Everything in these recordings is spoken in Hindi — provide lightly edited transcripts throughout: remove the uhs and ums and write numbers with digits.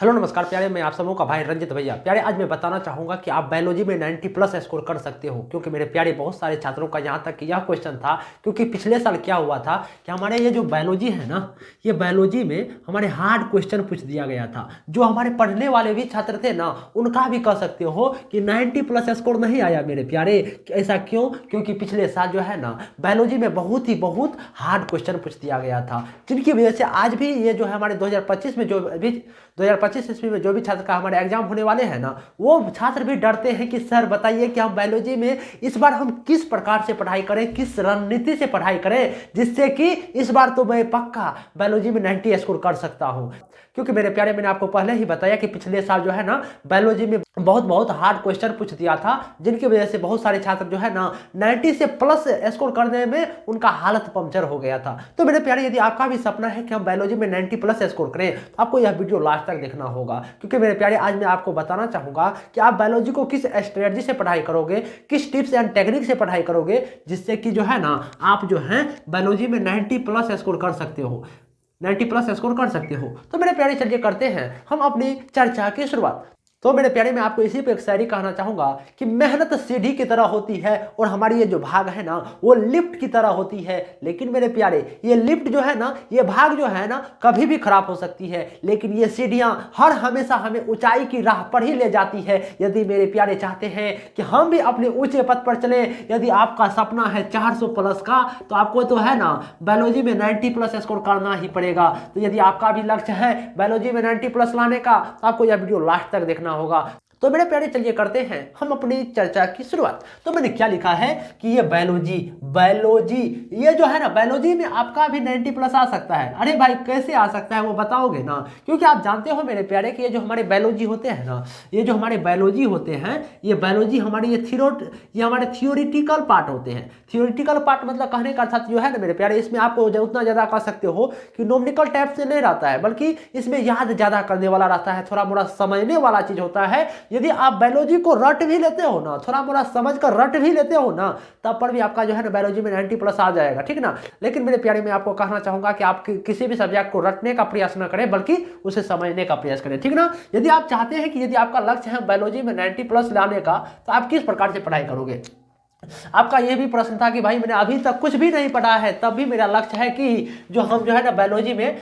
हेलो नमस्कार प्यारे, मैं आप सबों का भाई रंजित भैया। प्यारे, आज मैं बताना चाहूँगा कि आप बायोलॉजी में 90 प्लस स्कोर कर सकते हो, क्योंकि मेरे प्यारे बहुत सारे छात्रों का यहाँ तक कि यह क्वेश्चन था। क्योंकि पिछले साल क्या हुआ था कि हमारे ये जो बायोलॉजी है ना, ये बायोलॉजी में हमारे हार्ड क्वेश्चन पूछ दिया गया था। जो हमारे पढ़ने वाले भी छात्र थे ना, उनका भी कह सकते हो कि 90 प्लस स्कोर नहीं आया मेरे प्यारे। ऐसा क्यों? क्योंकि पिछले साल जो है ना, बायोलॉजी में बहुत हार्ड क्वेश्चन पूछ दिया गया था, जिनकी वजह से आज भी ये जो है हमारे 2025 में जो भी 2025 ईस्वी में जो भी छात्र का हमारे एग्जाम होने वाले हैं ना, वो छात्र भी डरते हैं कि सर बताइए कि हम बायोलॉजी में इस बार हम किस प्रकार से पढ़ाई करें, किस रणनीति से पढ़ाई करें, जिससे कि इस बार तो मैं पक्का बायोलॉजी में 90 स्कोर कर सकता हूं। क्योंकि मेरे प्यारे, मैंने आपको पहले ही बताया कि पिछले साल जो है ना, बायोलॉजी में बहुत हार्ड क्वेश्चन पूछ दिया था, जिनकी वजह से बहुत सारे छात्र जो है ना 90 से प्लस स्कोर करने में उनका हालत पंक्चर हो गया था। तो मेरे प्यारे, यदि आपका भी सपना है कि हम बायोलॉजी में 90 प्लस स्कोर करें, तो आपको यह वीडियो लास्ट तक देखना होगा। क्योंकि मेरे प्यारे, आज मैं आपको बताना चाहूंगा कि आप बायोलॉजी को किस स्ट्रेटजी से पढ़ाई करोगे, किस टिप्स एंड टेक्निक से पढ़ाई करोगे, जिससे कि जो है ना आप जो है बायोलॉजी में 90 प्लस स्कोर कर सकते हो, 90 प्लस स्कोर कर सकते हो। तो मेरे प्यारे, चलिए करते हैं हम अपनी चर्चा की शुरुआत। तो मेरे प्यारे, मैं आपको इसी पे एक शायरी कहना चाहूंगा कि मेहनत सीढ़ी की तरह होती है और हमारी ये जो भाग है ना, वो लिफ्ट की तरह होती है। लेकिन मेरे प्यारे, ये लिफ्ट जो है ना, ये भाग जो है ना, कभी भी खराब हो सकती है, लेकिन ये सीढ़ियां हर हमेशा हमें ऊंचाई की राह पर ही ले जाती है। यदि मेरे प्यारे चाहते हैं कि हम भी अपने ऊंचे पद पर चले, यदि आपका सपना है 400 प्लस का, तो आपको तो है ना बायोलॉजी में 90 प्लस स्कोर करना ही पड़ेगा। तो यदि आपका भी लक्ष्य है बायोलॉजी में 90 प्लस लाने का, तो आपको यह वीडियो लास्ट तक देखना होगा। तो मेरे प्यारे, चलिए करते हैं हम अपनी चर्चा की शुरुआत। तो मैंने क्या लिखा है कि ये बायोलॉजी ये जो है ना, बायोलॉजी में आपका भी 90 प्लस आ सकता है। अरे भाई, कैसे आ सकता है वो बताओगे ना? क्योंकि आप जानते हो मेरे प्यारे कि ये जो हमारे बायोलॉजी होते हैं ना, ये जो हमारे बायोलॉजी होते हैं, ये बायोलॉजी हमारे ये हमारे थियोरिटिकल पार्ट होते हैं। थियोरिटिकल पार्ट मतलब कहने का अर्थ जो है ना मेरे प्यारे, इसमें आपको उतना ज्यादा कह सकते हो कि नोमेनिकल टाइप से नहीं रहता है, बल्कि इसमें याद ज्यादा करने वाला रहता है, थोड़ा मोड़ा समझने वाला चीज होता है। यदि आप बायोलॉजी को रट भी लेते हो ना, थोड़ा मोड़ा समझ कर रट भी लेते हो ना, तब पर भी आपका जो है ना बायोलॉजी में 90 प्लस आ जाएगा, ठीक ना। लेकिन मेरे प्यारे, मैं आपको कहना चाहूंगा कि आप किसी भी सब्जेक्ट को रटने का प्रयास न करें, बल्कि उसे समझने का प्रयास करें, ठीक ना। यदि आप चाहते हैं कि यदि आपका लक्ष्य है बायोलॉजी में 90 प्लस लाने का, तो आप किस प्रकार से पढ़ाई करोगे? आपका यह भी प्रश्न था कि भाई मैंने अभी तक कुछ भी नहीं पढ़ा है, तब भी मेरा लक्ष्य है कि जो हम जो है ना बायोलॉजी में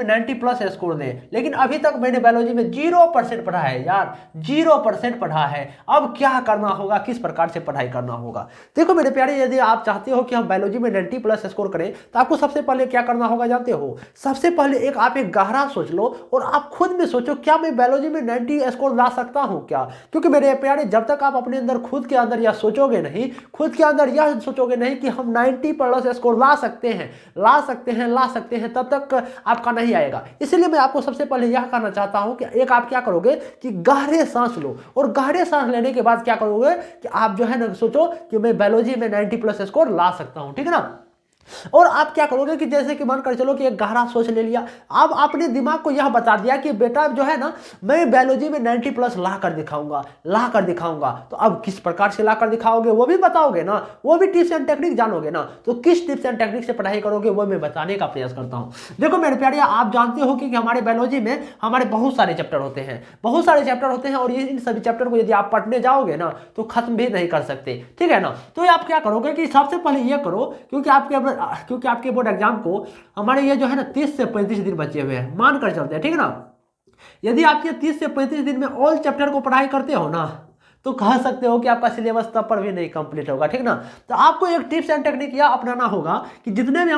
90 प्लस स्कोर दें। लेकिन अभी तक मैंने बायोलॉजी में 0% पढ़ा है यार, 0% पढ़ा है। अब क्या करना होगा, किस प्रकार से पढ़ाई करना होगा? देखो मेरे प्यारे, यदि आप चाहते हो कि हम बायोलॉजी में 90 प्लस स्कोर करें, तो आपको सबसे पहले क्या करना होगा जानते हो? सबसे पहले आप एक गहरा सोच लो और आप खुद में सोचो, क्या मैं बायोलॉजी में 90 स्कोर ला सकता हूं क्या? क्योंकि मेरे प्यारे, जब तक आप अपने अंदर खुद के अंदर सोचोगे नहीं, खुद के अंदर यह सोचोगे नहीं कि हम 90 प्लस स्कोर ला सकते हैं, तब तक आपका नहीं आएगा। इसलिए मैं आपको सबसे पहले यह कहना चाहता हूं कि एक आप क्या करोगे कि गहरे सांस लो, और गहरे सांस लेने के बाद क्या करोगे कि आप जो है ना सोचो कि मैं बायोलॉजी में 90 प्लस स्कोर ला सकता हूं, ठीक है ना। और आप क्या करोगे कि जैसे कि मान कर चलो कि एक गहरा सोच ले लिया, अब आपने दिमाग को यह बता दिया कि बेटा जो है ना, मैं बायोलॉजी में 90 प्लस ला कर दिखाऊंगा। तो अब किस प्रकार से ला कर दिखाओगे वो भी बताओगे ना, वो भी टिप्स एंड टेक्निक जानोगे ना। तो किस टिप्स एंड टेक्निक से पढ़ाई करोगे वो मैं बताने का प्रयास करता हूं। देखो मेरे प्यारे, आप जानते हो कि हमारे बायोलॉजी में हमारे बहुत सारे चैप्टर होते हैं, और इन सभी चैप्टर को यदि आप पढ़ने जाओगे ना, तो खत्म भी नहीं कर सकते, ठीक है ना। तो आप क्या करोगे कि सबसे पहले ये करो, क्योंकि आपके बोर्ड एग्जाम को हमारे ये जो है ना 30 से 35 दिन बचे हुए हैं, मान कर चलते हैं, ठीक है ना। यदि आप ये 30 से 35 दिन में ऑल चैप्टर को पढ़ाई करते हो ना, तो कह सकते हो कि आपका सिलेबस तब पर भी नहीं कंप्लीट होगा, ठीक ना। तो आपको एक टिप्स एंड टेक्निक यह अपनाना होगा कि जितने भी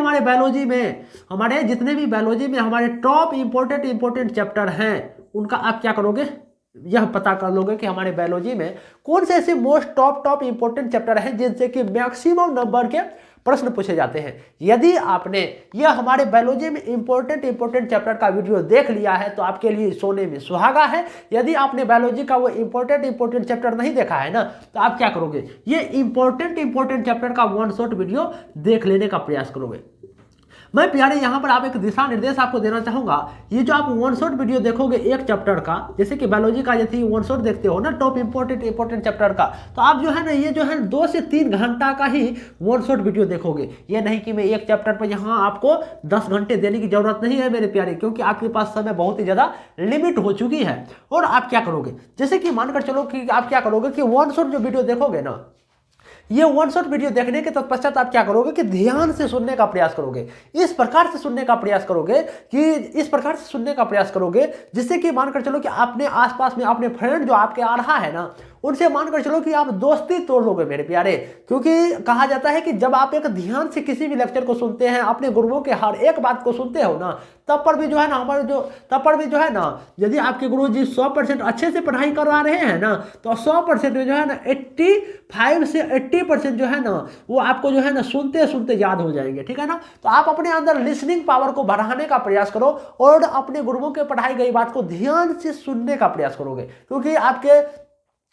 बायोलॉजी में हमारे टॉप इंपोर्टेंट चैप्टर हैं, उनका आप क्या करोगे, यह पता कर लोगे कि हमारे बायोलॉजी में कौन से ऐसे मोस्ट टॉप इंपोर्टेंट चैप्टर हैं जिनसे कि मैक्सिमम नंबर के प्रश्न पूछे जाते हैं। यदि आपने यह हमारे बायोलॉजी में इंपोर्टेंट चैप्टर का वीडियो देख लिया है, तो आपके लिए सोने में सुहागा है। यदि आपने बायोलॉजी का वो इंपोर्टेंट चैप्टर नहीं देखा है ना, तो आप क्या करोगे, ये इंपोर्टेंट चैप्टर का वन शॉट वीडियो देख लेने का प्रयास करोगे। मैं प्यारे यहाँ पर आप एक दिशा निर्देश आपको देना चाहूंगा। ये जो आप वन शॉट वीडियो देखोगे एक चैप्टर का, जैसे कि बायोलॉजी का यदि वन शॉट देखते हो ना टॉप इंपॉर्टेंट चैप्टर का, तो आप जो है ना ये जो है 2 से 3 घंटा का ही वन शॉट वीडियो देखोगे। ये नहीं कि मैं एक चैप्टर पर यहाँ आपको 10 घंटे देने की जरूरत नहीं है मेरे प्यारे, क्योंकि आपके पास समय बहुत ही ज़्यादा लिमिट हो चुकी है। और आप क्या करोगे, जैसे कि मानकर चलो कि आप क्या करोगे कि वन शॉट जो वीडियो देखोगे ना, ये वन शॉट वीडियो देखने के तत्पश्चात आप क्या करोगे कि ध्यान से सुनने का प्रयास करोगे। इस प्रकार से सुनने का प्रयास करोगे जिससे कि मानकर चलो कि अपने आसपास में अपने फ्रेंड जो आपके आ रहा है ना, उनसे मानकर चलो कि आप दोस्ती तोड़ लोगे मेरे प्यारे। क्योंकि कहा जाता है कि जब आप एक ध्यान से किसी भी लेक्चर को सुनते हैं, अपने गुरुओं के हर एक बात को सुनते हो ना, तब पर भी जो है ना यदि आपके गुरु जी 100% अच्छे से पढ़ाई करवा रहे हैं ना, तो 100% में जो है ना 85 से 80% जो है ना वो आपको जो है ना सुनते सुनते याद हो जाएंगे। ठीक है ना, तो आप अपने अंदर लिसनिंग पावर को बढ़ाने का प्रयास करो और अपने गुरुओं के पढ़ाई गई बात को ध्यान से सुनने का प्रयास करोगे। क्योंकि आपके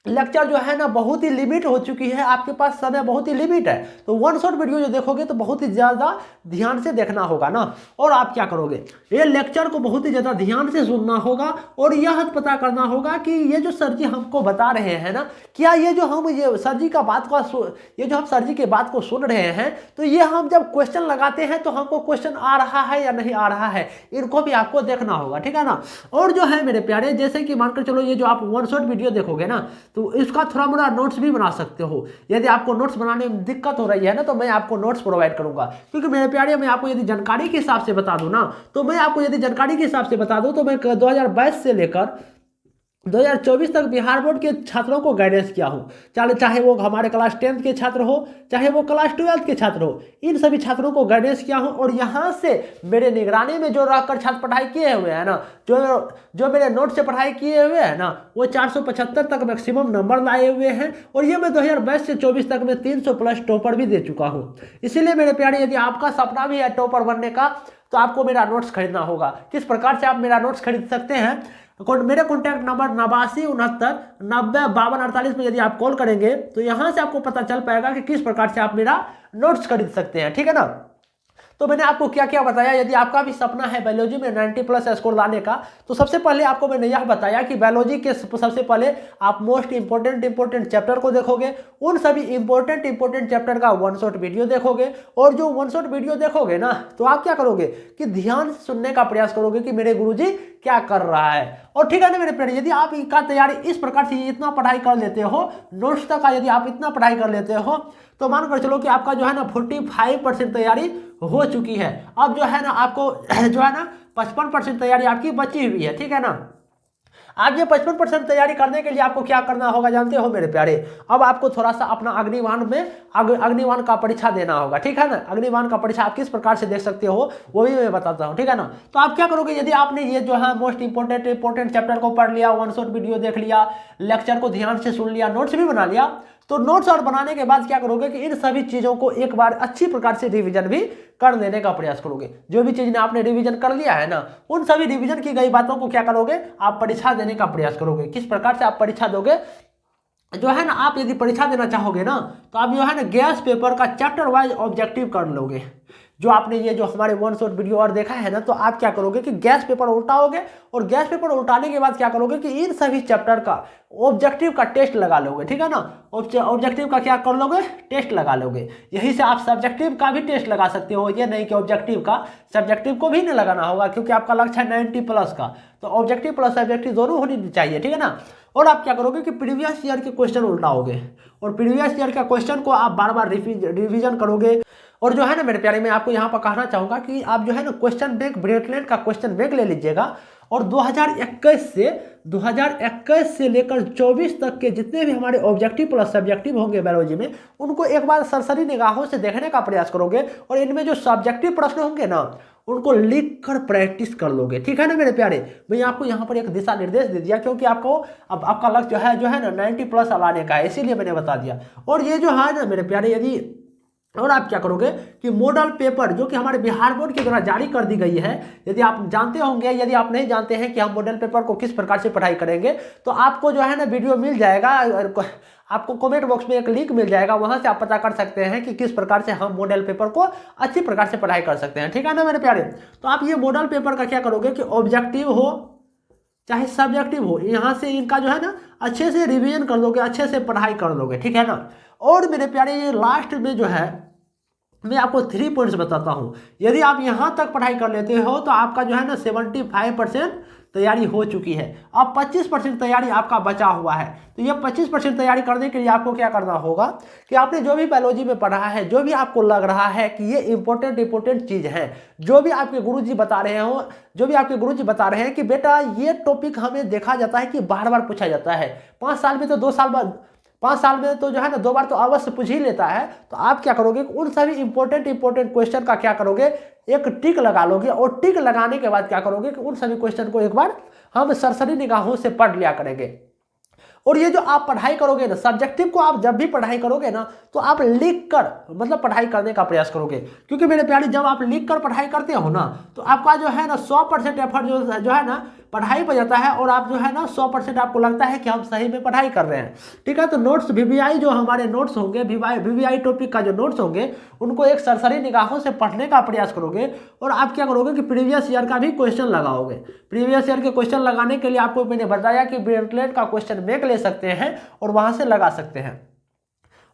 लेक्चर जो है ना बहुत ही लिमिट हो चुकी है, आपके पास समय बहुत ही लिमिट है, तो वन शॉट वीडियो जो देखोगे तो बहुत ही ज़्यादा ध्यान से देखना होगा ना। और आप क्या करोगे, ये लेक्चर को बहुत ही ज़्यादा ध्यान से सुनना होगा और यह पता करना होगा कि ये जो सर जी हमको बता रहे हैं ना, क्या ये जो हम सर जी का बात को ये जो हम सर जी के बात को सुन रहे हैं, तो ये हम जब क्वेश्चन लगाते हैं तो हमको क्वेश्चन आ रहा है या नहीं आ रहा है, इनको भी आपको देखना होगा। ठीक है ना। और जो है मेरे प्यारे, जैसे कि मानकर चलो ये जो आप वन शॉट वीडियो देखोगे ना, तो इसका थोड़ा मोड़ा नोट्स भी बना सकते हो। यदि आपको नोट्स बनाने में दिक्कत हो रही है ना, तो मैं आपको नोट्स प्रोवाइड करूंगा। क्योंकि मेरे प्यारे, मैं आपको यदि जानकारी के हिसाब से बता दूं ना, तो मैं आपको यदि जानकारी के हिसाब से बता दूं तो मैं 2022 से लेकर 2024 तक बिहार बोर्ड के छात्रों को गाइडेंस किया हूँ। चाहे वो हमारे क्लास 10th के छात्र हो, चाहे वो क्लास 12th के छात्र हो, इन सभी छात्रों को गाइडेंस किया हूँ। और यहाँ से मेरे निगरानी में जो रहकर छात्र पढ़ाई किए हुए हैं ना, जो मेरे नोट से पढ़ाई किए हुए हैं ना, वो 475 तक मैक्सिमम नंबर लाए हुए हैं। और ये मैं 2022 से 24 तक में 300 प्लस टॉपर भी दे चुका हूँ। इसीलिए मेरे प्यारे, यदि आपका सपना भी है टॉपर बनने का, तो आपको मेरा नोट्स खरीदना होगा। किस प्रकार से आप मेरा नोट्स खरीद सकते हैं, मेरे कॉन्टैक्ट नंबर 8969905248 में यदि आप कॉल करेंगे तो यहां से आपको पता चल पाएगा कि किस प्रकार से आप मेरा नोट्स खरीद सकते हैं। ठीक है ना। तो मैंने आपको क्या क्या बताया। यदि आपका भी सपना है बायोलॉजी में 90 प्लस स्कोर लाने का, तो सबसे पहले आपको मैंने यह बताया कि बायोलॉजी के सबसे पहले आप मोस्ट इंपॉर्टेंट चैप्टर को देखोगे। उन सभी इंपॉर्टेंट चैप्टर का वन शॉट वीडियो देखोगे। और जो वन शॉट वीडियो देखोगे ना, तो आप क्या करोगे कि ध्यान से सुनने का प्रयास करोगे कि मेरे गुरुजी क्या कर रहा है। और ठीक है ना मेरे प्यारे, यदि आप इनका तैयारी इस प्रकार से इतना पढ़ाई कर लेते हो, नोट्स तक का यदि आप इतना पढ़ाई कर लेते हो, तो मानकर चलो कि आपका जो है ना 45% तैयारी हो चुकी है। अब जो है ना आपको जो है ना 55% तैयारी आपकी बची हुई है। ठीक है ना। आप ये 55% तैयारी करने के लिए आपको क्या करना होगा जानते हो मेरे प्यारे, अब आपको थोड़ा सा अपना अग्निबाण का परीक्षा देना होगा। ठीक है ना। अग्निबाण का परीक्षा आप किस प्रकार से देख सकते हो वो भी मैं बताता हूँ। ठीक है ना। तो आप क्या करोगे, यदि आपने ये जो है मोस्ट इंपॉर्टेंट चैप्टर को पढ़ लिया, वन शॉट वीडियो देख लिया, लेक्चर को ध्यान से सुन लिया, नोट्स भी बना लिया, तो नोट्स और बनाने के बाद क्या करोगे कि इन सभी चीजों को एक बार अच्छी प्रकार से रिवीजन भी कर लेने का प्रयास करोगे। जो भी चीज आपने रिवीजन कर लिया है ना, उन सभी रिवीजन की गई बातों को क्या करोगे, आप परीक्षा देने का प्रयास करोगे। किस प्रकार से आप परीक्षा दोगे, जो है ना, आप यदि परीक्षा देना चाहोगे ना, तो आप जो है ना गैस पेपर का चैप्टर वाइज ऑब्जेक्टिव कर लोगे। जो आपने ये जो हमारे वन शॉट वीडियो और देखा है ना, तो आप क्या करोगे कि गैस पेपर उल्टाओगे और गैस पेपर उल्टाने के बाद क्या करोगे कि इन सभी चैप्टर का ऑब्जेक्टिव का टेस्ट लगा लोगे। ठीक है ना। ऑब्जेक्टिव का क्या कर लोगे, टेस्ट लगा लोगे। यही से आप सब्जेक्टिव का भी टेस्ट लगा सकते हो। ये नहीं कि ऑब्जेक्टिव का सब्जेक्टिव को भी नहीं लगाना होगा, क्योंकि आपका लक्ष्य है 90 प्लस का, तो ऑब्जेक्टिव प्लस सब्जेक्टिव दोनों होनी चाहिए। ठीक है ना। और आप क्या करोगे कि प्रीवियस ईयर के क्वेश्चन उल्टाओगे और प्रीवियस ईयर का क्वेश्चन को आप बार बार रिविजन करोगे। और जो है ना मेरे प्यारे, मैं आपको यहाँ पर कहना चाहूँगा कि आप जो है ना क्वेश्चन बैंक ब्रेकलेट का क्वेश्चन बैंक ले लीजिएगा। और 2021 से लेकर 24 तक के जितने भी हमारे ऑब्जेक्टिव प्लस सब्जेक्टिव होंगे बायोलॉजी में, उनको एक बार सरसरी निगाहों से देखने का प्रयास करोगे। और इनमें जो सब्जेक्टिव प्रश्न होंगे ना, उनको लिख कर प्रैक्टिस कर लोगे। ठीक है ना मेरे प्यारे। मैं आपको यहाँ पर एक दिशा निर्देश दे दिया, क्योंकि आपको अब आपका लक्ष्य जो है ना 90 प्लस लाने का है, इसीलिए मैंने बता दिया। और ये जो है ना मेरे प्यारे, यदि और आप क्या करोगे कि मॉडल पेपर जो कि हमारे बिहार बोर्ड के द्वारा जारी कर दी गई है, यदि आप जानते होंगे, यदि आप नहीं जानते हैं कि हम मॉडल पेपर को किस प्रकार से पढ़ाई करेंगे, तो आपको जो है ना वीडियो मिल जाएगा, आपको कमेंट बॉक्स में एक लिंक मिल जाएगा, वहां से आप पता कर सकते हैं कि किस प्रकार से हम मॉडल पेपर को अच्छी प्रकार से पढ़ाई कर सकते हैं। ठीक है ना मेरे प्यारे। तो आप ये मॉडल पेपर का क्या करोगे कि ऑब्जेक्टिव हो चाहे सब्जेक्टिव हो, यहाँ से इनका जो है ना अच्छे से रिवीजन कर लोगे, अच्छे से पढ़ाई कर लोगे। ठीक है ना। और मेरे प्यारे ये लास्ट में जो है मैं आपको 3 पॉइंट्स बताता हूँ। यदि आप यहाँ तक पढ़ाई कर लेते हो तो आपका जो है ना 75% तैयारी हो चुकी है। अब 25% तैयारी आपका बचा हुआ है। तो ये 25% तैयारी करने के लिए आपको क्या करना होगा कि आपने जो भी बायोलॉजी में पढ़ा है, जो भी आपको लग रहा है कि ये इंपॉर्टेंट चीज़ है, जो भी आपके गुरुजी बता रहे हो, जो भी आपके गुरुजी बता रहे हैं कि बेटा ये टॉपिक हमें देखा जाता है कि बार बार पूछा जाता है, 5 साल में तो 2 साल बाद, 5 साल में तो जो है ना 2 बार तो अवश्य पूछ ही लेता है। तो आप क्या करोगे, उन सभी इंपॉर्टेंट क्वेश्चन का क्या करोगे, एक टिक लगा लोगे। और टिक लगाने के बाद क्या करोगे कि उन सभी क्वेश्चन को एक बार हम सरसरी निगाहों से पढ़ लिया करेंगे। और ये जो आप पढ़ाई करोगे ना, सब्जेक्टिव को आप जब भी पढ़ाई करोगे ना, तो आप लिख कर मतलब पढ़ाई करने का प्रयास करोगे। क्योंकि मेरे प्यारे जब आप लिख कर पढ़ाई करते हो ना, तो आपका जो है ना 100% एफर्ट जो है ना पढ़ाई पर जाता है, और आप जो है ना 100% आपको लगता है कि हम सही में पढ़ाई कर रहे हैं। ठीक है। तो नोट्स वीवीआई जो हमारे नोट्स होंगे, वीवीआई टॉपिक का जो नोट्स होंगे, उनको एक सरसरी निगाहों से पढ़ने का प्रयास करोगे। और आप क्या करोगे कि प्रीवियस ईयर का भी क्वेश्चन लगाओगे। प्रीवियस ईयर के क्वेश्चन लगाने के लिए आपको मैंने बताया कि ब्रेटलेट का क्वेश्चन बैंक ले सकते हैं और वहां से लगा सकते हैं।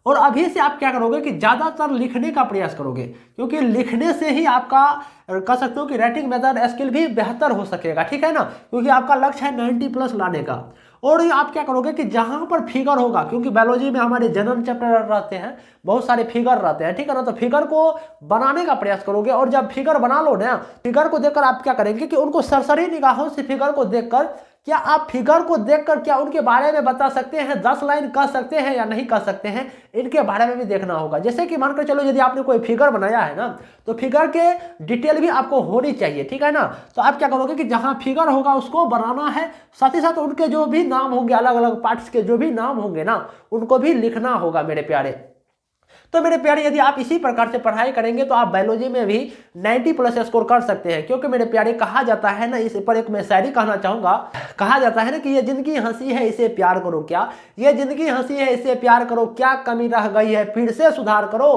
और अभी से आप क्या करोगे कि ज़्यादातर लिखने का प्रयास करोगे, क्योंकि लिखने से ही आपका कह सकते हो कि राइटिंग मेथड स्किल भी बेहतर हो सकेगा। ठीक है ना। क्योंकि आपका लक्ष्य है 90+ लाने का। और ये आप क्या करोगे कि जहां पर फिगर होगा, क्योंकि बायोलॉजी में हमारे जनरल चैप्टर रहते हैं, बहुत सारे फिगर रहते हैं। ठीक है ना। तो फिगर को बनाने का प्रयास करोगे। और जब फिगर बना लो ना, फिगर को देखकर आप क्या करेंगे कि उनको सरसरी निगाहों से फिगर को देखकर, क्या आप फिगर को देखकर क्या उनके बारे में बता सकते हैं, 10 लाइन कह सकते हैं या नहीं कह सकते हैं, इनके बारे में भी देखना होगा। जैसे कि मानकर चलो यदि आपने कोई फिगर बनाया है ना, तो फिगर के डिटेल भी आपको होनी चाहिए। ठीक है ना। तो आप क्या करोगे कि जहां फिगर होगा उसको बनाना है, साथ ही साथ उनके जो भी नाम होंगे, अलग अलग पार्ट्स के जो भी नाम होंगे ना, उनको भी लिखना होगा मेरे प्यारे। तो मेरे प्यारे यदि आप इसी प्रकार से पढ़ाई करेंगे तो आप बायोलॉजी में भी 90+ स्कोर कर सकते हैं। क्योंकि मेरे प्यारे कहा जाता है ना, इस पर एक मैं शायरी कहना चाहूंगा। कहा जाता है ना कि ये जिंदगी हंसी है इसे प्यार करो, क्या ये जिंदगी हंसी है इसे प्यार करो, क्या कमी रह गई है फिर से सुधार करो,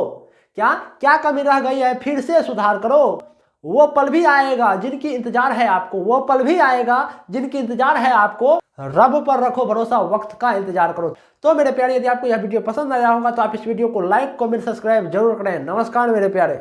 क्या क्या कमी रह गई है फिर से सुधार करो। वो पल भी आएगा जिनकी इंतजार है आपको, वो पल भी आएगा जिनकी इंतजार है आपको, रब पर रखो भरोसा वक्त का इंतजार करो। तो मेरे प्यारे यदि आपको यह वीडियो पसंद आया होगा तो आप इस वीडियो को लाइक कमेंट सब्सक्राइब जरूर करें। नमस्कार मेरे प्यारे।